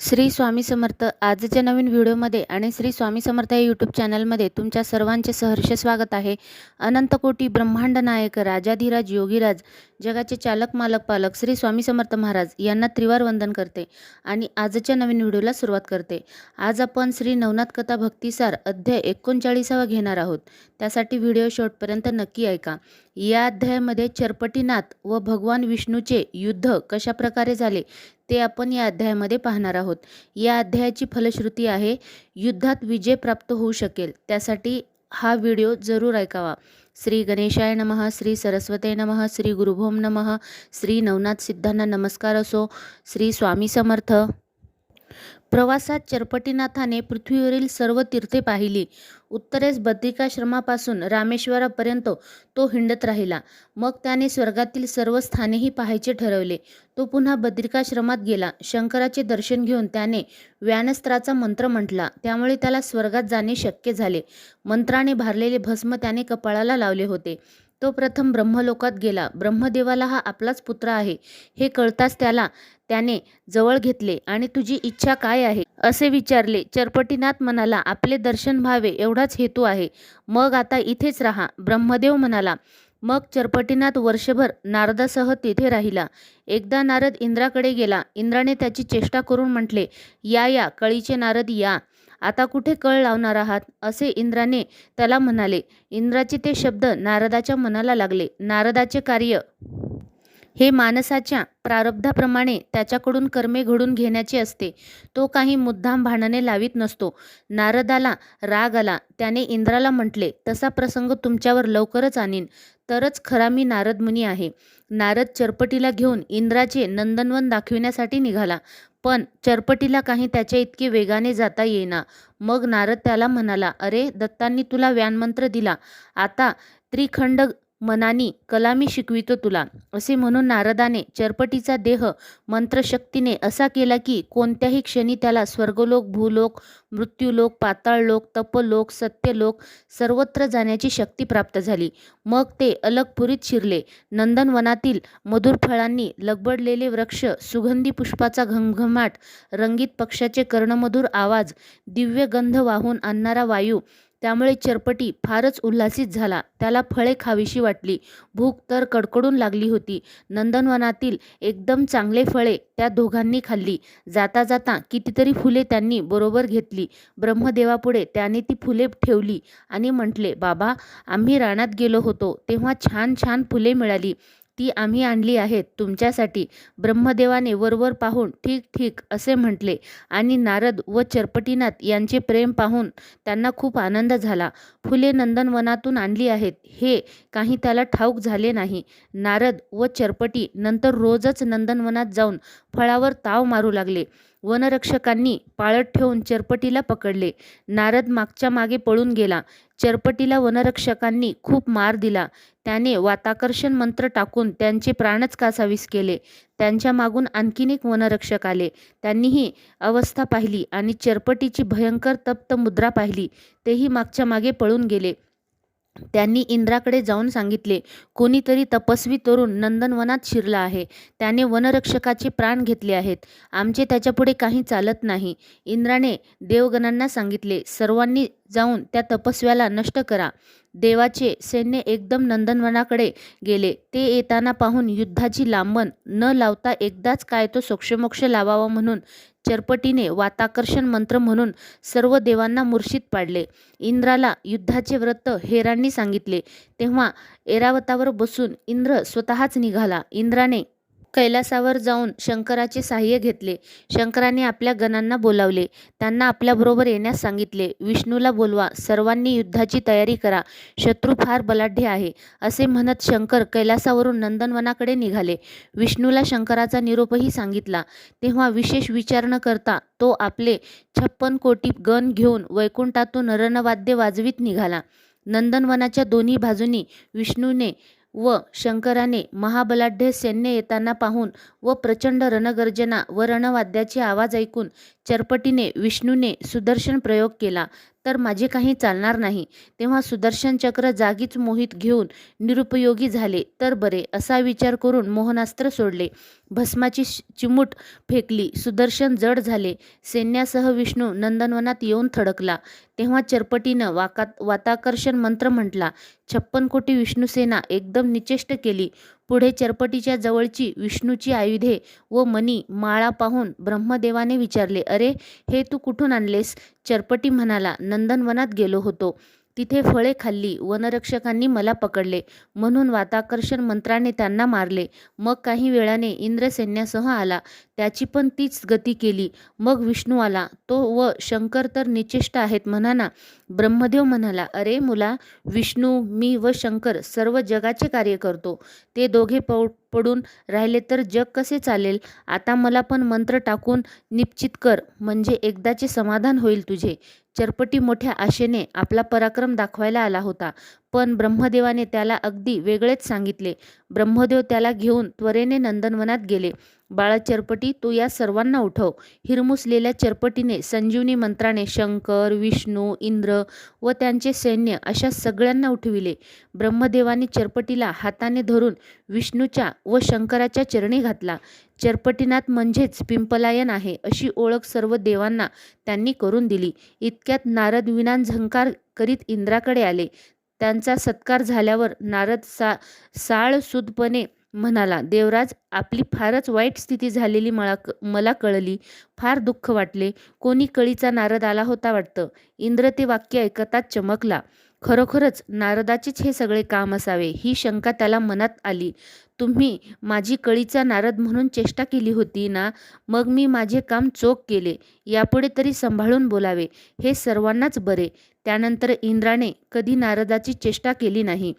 श्री स्वामी समर्थ. आजच्या नवीन व्हिडिओमध्ये आणि श्री स्वामी समर्थ या यूट्यूब चॅनलमध्ये तुमच्या सर्वांचे सहर्ष स्वागत आहे. अनंतकोटी ब्रह्मांड नायक राजाधिराज योगीराज जगाचे चालक मालक पालक श्री स्वामी समर्थ महाराज यांना त्रिवार वंदन करते आणि आजच्या नवीन व्हिडिओला सुरुवात करते. आज आपण श्री नवनाथ कथा भक्तिसार अध्याय 39वा घेणार आहोत. त्यासाठी व्हिडिओ शेवटपर्यंत नक्की ऐका. या अध्यायामध्ये चरपटीनाथ व भगवान विष्णूचे युद्ध कशा प्रकारे झाले ते आपण या अध्यायामध्ये पाहणार आहोत. या अध्यायाची फलश्रुती आहे युद्धात विजय प्राप्त होऊ शकेल, त्यासाठी हा व्हिडिओ जरूर ऐकावा. श्री गणेशाय नमः, श्री सरस्वते नमः, श्री गुरुभोम नमः, श्री नवनाथ सिद्धांना नमस्कार असो. श्री स्वामी समर्थ. प्रवासात चरपटीनाथाने पृथ्वीवरील सर्व तीर्थे पाहिली. उत्तरेस बद्रिकाश्रमापासून रामेश्वरापर्यंत तो हिंडत राहिला. मग त्याने स्वर्गातील सर्व स्थानेही पाहायचे ठरवले. तो पुन्हा बद्रिकाश्रमात गेला. शंकराचे दर्शन घेऊन त्याने व्यानस्त्राचा मंत्र म्हटला. त्यामुळे त्याला स्वर्गात जाणे शक्य झाले. मंत्राने भारलेले भस्म त्याने कपाळाला लावले होते. तो प्रथम ब्रह्मलोकात गेला. ब्रह्मदेवाला हा आपलाच पुत्र आहे हे कळताच त्याने जवळ घेतले आणि तुझी इच्छा काय आहे असे विचारले. चरपटीनाथ म्हणाला, आपले दर्शन व्हावे एवढाच हेतू आहे. मग आता इथेच राहा. ब्रह्मदेव म्हणाला. मग चरपटीनाथ वर्षभर नारदासह तिथे राहिला. एकदा नारद इंद्राकडे गेला. इंद्राने त्याची चेष्टा करून म्हटले, या कळीचे नारद या. आता कुठे कळ लावणार आहात असे इंद्राने त्याला म्हणाले. इंद्राचे ते शब्द नारदाच्या मनाला लागले. नारदाचे कार्य हे माणसाच्या प्रारब्धाप्रमाणे त्याच्याकडून कर्मे घडून घेण्याचे असते. तो काही मुद्दाम भांडणे लावित नसतो. नारदाला राग आला. त्याने इंद्राला म्हटले, तसा प्रसंग तुमच्यावर लवकरच आणीन, तरच खरा मी नारद मुनी आहे. नारद चरपटीला घेऊन इंद्राचे नंदनवन दाखविण्यासाठी निघाला. पण चरपटीला काही त्याच्या इतके वेगाने जाता येईना. मग नारद त्याला म्हणाला, अरे दत्तांनी तुला व्यानमंत्र दिला, आता त्रिखंड मनानी कला मी शिकवितो तुला. असे म्हणून नारदाने चरपटीचा देह मंत्रशक्तीने असा केला की कोणत्याही क्षणी त्याला स्वर्गलोक, भूलोक, मृत्यूलोक, पाताळलोक, तपलोक, सत्यलोक सर्वत्र जाण्याची शक्ती प्राप्त झाली. मग ते अलगपुरीत शिरले. नंदनवनातील मधुर फळांनी लगबडलेले वृक्ष, सुगंधी पुष्पाचा घमघमाट, रंगीत पक्ष्याचे कर्णमधुर आवाज, दिव्य गंध वाहून आणणारा वायू, त्यामुळे चरपटी फारच उल्हासित झाला. त्याला फळे खावीशी वाटली. भूक तर कडकडून लागली होती. नंदनवनातील एकदम चांगले फळे त्या दोघांनी खाल्ली. जाता जाता कितीतरी फुले त्यांनी बरोबर घेतली. ब्रह्मदेवापुढे त्याने ती फुले ठेवली आणि म्हटले, बाबा, आम्ही रानात गेलो होतो तेव्हा छान छान फुले मिळाली, ती आम्ही आणली आहेत तुमच्यासाठी. ब्रह्मदेवाने वरवर पाहून ठीक ठीक असे म्हटले आणि नारद व चरपटीनाथ यांचे प्रेम पाहून त्यांना खूप आनंद झाला. फुले नंदनवनातून आणली आहेत हे काही त्याला ठाऊक झाले नाही. नारद व चरपटी नंतर रोजच नंदनवनात जाऊन फळावर ताव मारू लागले. वनरक्षकांनी पाळत ठेवून चरपटीला पकडले. नारद मागच्या मागे पळून गेला. चरपटीला वनरक्षकांनी खूप मार दिला. त्याने वाताकर्षण मंत्र टाकून त्यांचे प्राणच कासावीस केले. त्यांच्या मागून आणखीन एक वनरक्षक आले. त्यांनी ही अवस्था पाहिली आणि चरपटीची भयंकर तप्त मुद्रा पाहिली. तेही मागच्या मागे पळून गेले. त्यांनी इंद्राकडे जाऊन सांगितले, कोणीतरी तपस्वी तरुण नंदनवनात शिरला आहे. त्याने वनरक्षकाचे प्राण घेतले आहेत. आमचे त्याच्यापुढे काही चालत नाही. इंद्राने देवगणांना सांगितले, सर्वांनी जाऊन त्या तपस्व्याला नष्ट करा. देवाचे सैन्य एकदम नंदनवनाकडे गेले. ते येताना पाहून युद्धाची लांबण न लावता एकदाच काय तो सोक्षमोक्ष लावावा म्हणून चरपटीने वाताकर्षण मंत्र म्हणून सर्व देवांना मूर्छित पाडले. इंद्राला युद्धाचे व्रत हेरांनी सांगितले. तेव्हा ऐरावतावर बसून इंद्र स्वतःच निघाला. इंद्राने कैलासावर जाऊन शंकराचे साह्य घेतले. शंकराने आपल्या गणांना बोलावले. त्यांना आपल्याबरोबर येण्यास सांगितले. विष्णूला बोलवा, सर्वांनी युद्धाची तयारी करा, शत्रू फार बलाढ्य आहे असे म्हणत शंकर कैलासावरून नंदनवनाकडे निघाले. विष्णूला शंकराचा निरोपही सांगितला. तेव्हा विशेष विचार न करता तो आपले 56 कोटी गण घेऊन वैकुंठातून रणवाद्य वाजवीत निघाला. नंदनवनाच्या दोन्ही बाजूनी विष्णूने व शंकराने महाबलाढ्य सैन्य येताना पाहून व प्रचंड रणगर्जना व रणवाद्याचे आवाज ऐकून चरपटीने विष्णूने सुदर्शन प्रयोग केला. तर माझे काही चालणार नाही. तेव्हा सुदर्शन चक्र जागीच मोहित घेऊन निरुपयोगी झाले तर बरे असा विचार करून मोहनास्त्र सोडले. भस्माची चिमूट फेकली. सुदर्शन जड झाले. सैन्यासह विष्णू नंदनवनात येऊन थडकला. तेव्हा चरपटीनं वाताकर्षण मंत्र म्हटला. 56 कोटी विष्णुसेना एकदम निचेष्ट केली. पुढे चरपटीच्या जवळची विष्णूची आयुधे व मणी माळा पाहून ब्रह्मदेवाने विचारले, अरे, हे तू कुठून आणलेस? चरपटी म्हणाला, नंदनवनात गेलो होतो. तिथे फळे खाल्ली. वनरक्षकांनी मला पकडले. म्हणून वाताकर्षण मंत्राने त्यांना मारले. मग काही वेळाने इंद्र सैन्यासह आला. त्याची पण तीच गती केली. मग विष्णू आला. तो व शंकर तर निचेष्ट आहेत म्हणा ना. ब्रह्मदेव म्हणाला, अरे मुला, विष्णू, मी व शंकर सर्व जगाचे कार्य करतो. ते दोघे पडून राहिले तर जग कसे चालेल? आता मला पण मंत्र टाकून निश्चित कर, म्हणजे एकदाचे समाधान होईल तुझे. चरपटी मोठ्या आशेने आपला पराक्रम दाखवायला आला होता, पण ब्रह्मदेवाने त्याला अगदी वेगळेच सांगितले. ब्रह्मदेव त्याला घेऊन त्वरेने नंदनवनात गेले. बाळा चरपटी, तू या सर्वांना उठव. हिरमुसलेल्या चरपटीने संजीवनी मंत्राने शंकर, विष्णू, इंद्र व त्यांचे सैन्य अशा सगळ्यांना उठविले. ब्रह्मदेवाने चरपटीला हाताने धरून विष्णूच्या व शंकराच्या चरणी घातला. चरपटीनाथ म्हणजेच पिंपलायन आहे अशी ओळख सर्व देवांना त्यांनी करून दिली. इतक्यात नारद विमान झंकार करीत इंद्राकडे आले. त्यांचा सत्कार झाल्यावर नारद साळसूदपणे म्हणाला, देवराज, आपली फारच वाईट स्थिती झालेली मला कळली. फार दुःख वाटले. कोणी कळीचा नारद आला होता वाटतं. इंद्र ते वाक्य ऐकताच चमकला. खरोखरच नारदाचेच हे सगळे काम असावे ही शंका त्याला मनात आली. तुम्ही माझी कळीचा नारद म्हणून चेष्टा केली होती ना, मग मी माझे काम चोख केले. यापुढे तरी सांभाळून बोलावे, हे सर्वांनाच बरे. त्यानंतर इंद्राने कधी नारदाची चेष्टा केली नाही.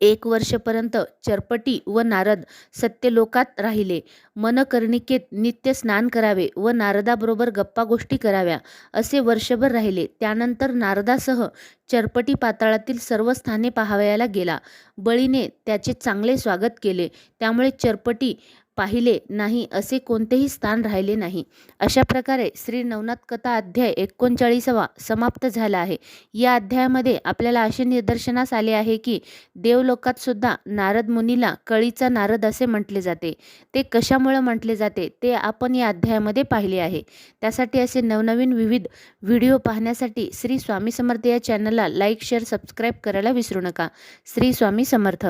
1 वर्षपर्यंत चरपटी व नारद सत्यलोकात राहिले. मनकर्णिकेत नित्य स्नान करावे व नारदाबरोबर गप्पा गोष्टी कराव्या असे वर्षभर राहिले. त्यानंतर नारदासह चरपटी पाताळातील सर्व स्थाने पाहावयाला गेला. बळीने त्याचे चांगले स्वागत केले. त्यामुळे चरपटी पाहिले नाही असे कोणतेही स्थान राहिले नाही. अशा प्रकारे श्री नवनाथ कथा अध्याय 39वा समाप्त झाला आहे. या अध्यायामध्ये आपल्याला असे निदर्शनास आले आहे की देवलोकात सुद्धा नारद मुनीला कळीचा नारद असे म्हटले जाते. ते कशामुळे म्हटले जाते ते आपण या अध्यायामध्ये पाहिले आहे. त्यासाठी असे नवनवीन विविध व्हिडिओ पाहण्यासाठी श्री स्वामी समर्थ या चॅनलला लाईक, शेअर, सबस्क्राईब करायला विसरू नका. श्री स्वामी समर्थ.